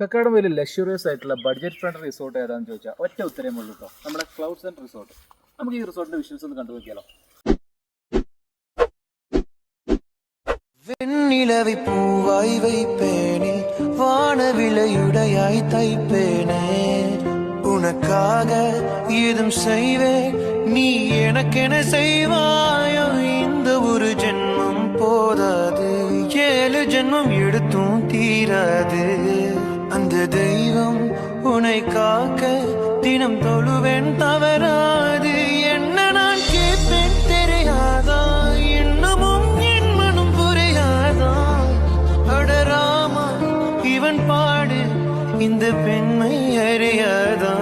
കക്കാടം വലിയ ലക്ഷറിയസ് ആയിട്ടുള്ള budget friendly resort ഏതാണെന്ന് ചോദിച്ചാൽ ഒറ്റ ഉത്തരമേ ഉള്ളൂ കേട്ടോ, നമ്മുടെ ക്ലൗഡ്സ് ആൻഡ് റിസോർട്ട്. നമുക്ക് ഈ റിസോർട്ടിന്റെ വിഷ്വൽസ് ഒന്ന് കണ്ടു നോക്കിയാലോ. வெண்ணிலவை பூவாய் வைப்பேனே, வானவிலையுடையாய் தைப்பேனே, உனக்காக ஏதும் செய்வேன், நீ எனக்கென செய்வாயோ. இந்த ஒரு ஜென்மம் போதாது, 7 ஜென்மம் எடுத்தும் தீராது. அந்த தெய்வம் உன்னை காக்க தினம் தொழுவேன் தவறாது. என்ன நான் கேட்பேன் தெரியாதா, இன்னமும் என் மனம் புரியாதா. அடராமா இவன் பாடு இந்த பெண்மை அறியாதா.